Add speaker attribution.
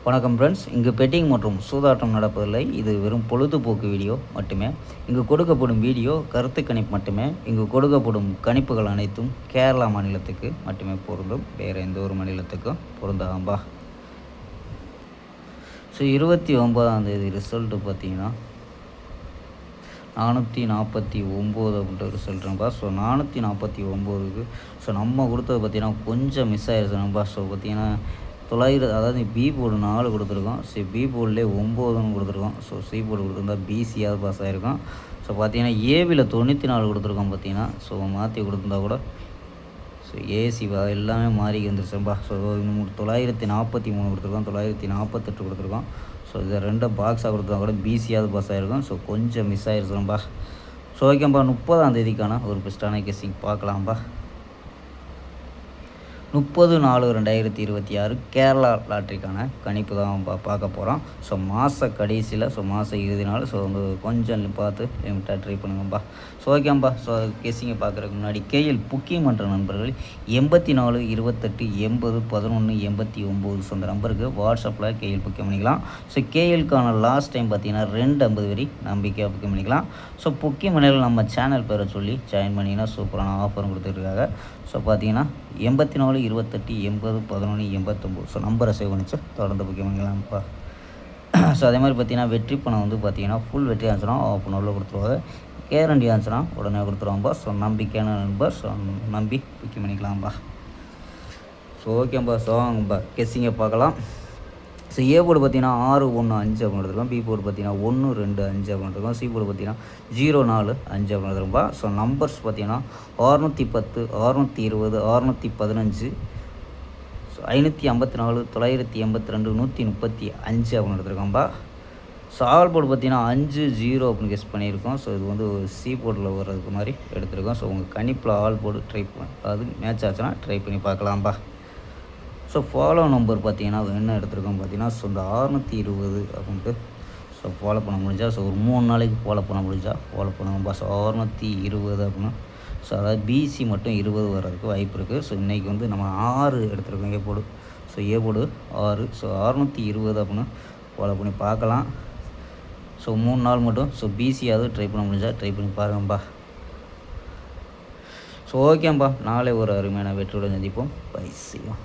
Speaker 1: வணக்கம் ஃப்ரெண்ட்ஸ். இங்கு பெட்டிங் மற்றும் சூதாட்டம் நடப்பதில்லை. இது வெறும் பொழுதுபோக்கு வீடியோ மட்டுமே. இங்கு கொடுக்கப்படும் வீடியோ கருத்து கணிப்பு மட்டுமே. இங்கு கொடுக்கப்படும் கணிப்புகள் அனைத்தும் கேரளா மாநிலத்துக்கு மட்டுமே பொருந்தும். வேறு எந்த ஒரு மாநிலத்துக்கும் பொருந்தாம்பா. ஸோ 29ஆம் தேதி ரிசல்ட்டு பார்த்தீங்கன்னா 449 அப்படின்ற ரிசல்ட்டுப்பா. ஸோ 449க்கு நம்ம கொடுத்தது பார்த்தீங்கன்னா கொஞ்சம் மிஸ் ஆயிடுச்சுப்பா. ஸோ பார்த்தீங்கன்னா 900, அதாவது பி போர்டு 4 கொடுத்துருக்கோம். ஸோ பி போர்டிலே 9ன்னு கொடுத்துருக்கோம். ஸோ சி போர்டு கொடுத்துருந்தா பிசியாவது பாஸ் ஆகிருக்கும். ஸோ பார்த்தீங்கன்னா ஏபியில் 94 கொடுத்துருக்கோம் பார்த்தீங்கன்னா. ஸோ மாற்றி கொடுத்துருந்தா கூட ஸோ ஏசி எல்லாமே மாறி வந்துருச்சுப்பா. ஸோ 943 கொடுத்துருக்கோம், 948 கொடுத்துருக்கோம். ஸோ இதை 2 பாக்ஸாக கொடுத்தா கூட பிசியாவது பாஸ் ஆகிருக்கும். ஸோ கொஞ்சம் மிஸ் ஆகிருச்சுப்பா. ஸோ ஓகேப்பா, 30ஆம் தேதிக்கான ஒரு பெஸ்ட்டான கெஸ்ஸிங் பார்க்கலாம்ப்பா. 30/4/2026 கேரளா லாட்ரிக்கான கணிப்பு தான் பார்க்க போகிறோம். ஸோ மாத கடைசியில், ஸோ மாத இறுதி நாள். ஸோ வந்து கொஞ்சம் பார்த்து லிமிட்டாக ட்ரை பண்ணுங்கப்பா. ஸோ ஓகேப்பா. ஸோ கெஸ்ஸிங்கை பார்க்குறதுக்கு முன்னாடி கேஎல் புக்கிங் பண்ணுற நண்பர்கள் 84 28 80 11 89 ஸோ அந்த நம்பருக்கு வாட்ஸ்அப்பில் கேஎல் புக்கிங் பண்ணிக்கலாம். ஸோ கேஎல்க்கான லாஸ்ட் டைம் பார்த்தீங்கன்னா 250 வரி நம்பிக்கையாக புக்கிங் பண்ணிக்கலாம். ஸோ புக்கிங் பண்ணிகள் நம்ம சேனல் பேரை சொல்லி ஜாயின் பண்ணிங்கன்னா சூப்பரான ஆஃபரும் கொடுத்துருக்காங்க. ஸோ பார்த்தீங்கன்னா 84 28 80 11 89 ஸோ நம்பரை சேவ் பண்ணிச்சு தொடர்ந்து புக்கிங் பண்ணிக்கலாம்ப்பா. ஸோ அதே மாதிரி பார்த்தீங்கன்னா வெற்றி பணம் வந்து பார்த்தீங்கன்னா ஃபுல் வெற்றி ஆன்சர்னா ஆஃப் அன் ஹவரில் கொடுத்துருவாங்க. கேரண்டி ஆன்சர்னா உடனே கொடுத்துருவாங்கப்பா. ஸோ நம்பிக்கையான நண்பர், ஸோ நம்பி புக்கிங் பண்ணிக்கலாம்ப்பா. ஸோ ஓகேப்பா. ஸோ வாங்கப்பா கெஸ்ஸிங்கை பார்க்கலாம். ஸோ ஏ போர்டு பார்த்தீங்கன்னா 6 1 5 அப்படின்னு எடுத்துருக்கோம். பி போர்டு பார்த்தீங்கன்னா 1 2 5 அப்படின்னு எடுத்துருக்கோம். சி போர்டு பார்த்தீங்கன்னா 0 4 5 அப்படின்னு எடுத்துருப்பா. ஸோ நம்பர்ஸ் பார்த்தீங்கன்னா 610 620 615 ஸோ 554 982 135 அப்படின்னு எடுத்துருக்கோம்பா. ஸோ ஆல் போர்டு பார்த்தீங்கன்னா 5 0 அப்படின்னு கெஸ் பண்ணியிருக்கோம். ஸோ இது வந்து ஒரு சி போர்டில் வர்றதுக்கு மாதிரி எடுத்துருக்கோம். ஸோ உங்கள் கணிப்பில் ஆல் போர்டு ட்ரை பண்ணி, அதாவது மேட்ச் ஆச்சுன்னா ட்ரை பண்ணி பார்க்கலாம்ப்பா. ஸோ ஃபாலோ நம்பர் பார்த்தீங்கன்னா என்ன எடுத்துருக்கோம் பார்த்தீங்கன்னா, ஸோ இந்த 620 அப்படின்ட்டு ஸோ ஃபாலோ பண்ண முடிஞ்சால், ஸோ ஒரு 3 நாளைக்கு ஃபாலோ பண்ண முடிஞ்சால் ஃபாலோ பண்ணுங்கப்பா. ஸோ 620 அப்படின்னா ஸோ அதாவது பிசி மட்டும் 20 வர்றதுக்கு வாய்ப்பு இருக்குது. ஸோ இன்றைக்கி வந்து நம்ம 6 எடுத்துருக்கோம் A board. So A board 6. So 620 அப்படின்னு ஃபாலோ பண்ணி பார்க்கலாம். ஸோ 3 நாள் மட்டும் ஸோ பிசியாவது ட்ரை பண்ண முடிஞ்சால் ட்ரை பண்ணி பாருங்கப்பா. ஸோ ஓகேப்பா, நாளை ஒரு அருமையான வெற்றியுடன் சந்திப்போம். Bye, see you.